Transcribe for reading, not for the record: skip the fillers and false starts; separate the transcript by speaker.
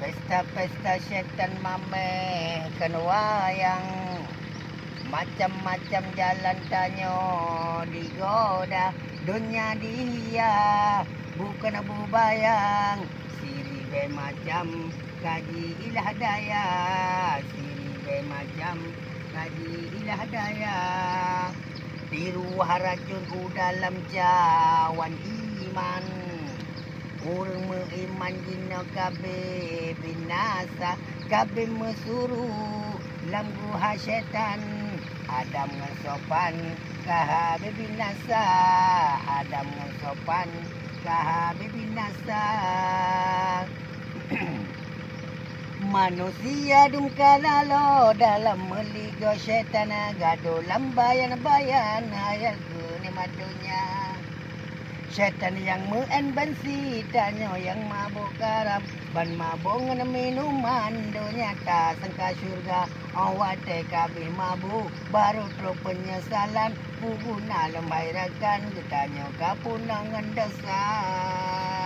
Speaker 1: Pesta-pesta syaitan mamehkan wayang, macam-macam jalan tanyo digoda, dunia dia bukan abu bayang. Siri be macam kaji ilah daya, siri be macam kaji ilah daya. Tiru harajun ku dalam cawan iman, urang meiman jina kabe binasa, kabe mesuru lam guha syaitan. Adam ngan sopan kahabe binasa, Adam ngan sopan kahabe binasa. Manusia dum kalalo dalam meligo syaitan, gado lambayan-bayan hayal ke madunya. Syaitan yang menbensi tanyo yang mabuk garam, ban mabuk dengan minuman, dunia tak sangka syurga. Awak kabeh mabuk baru terus penyesalan, puguna lembai rakan getanyo kapunangan dasar.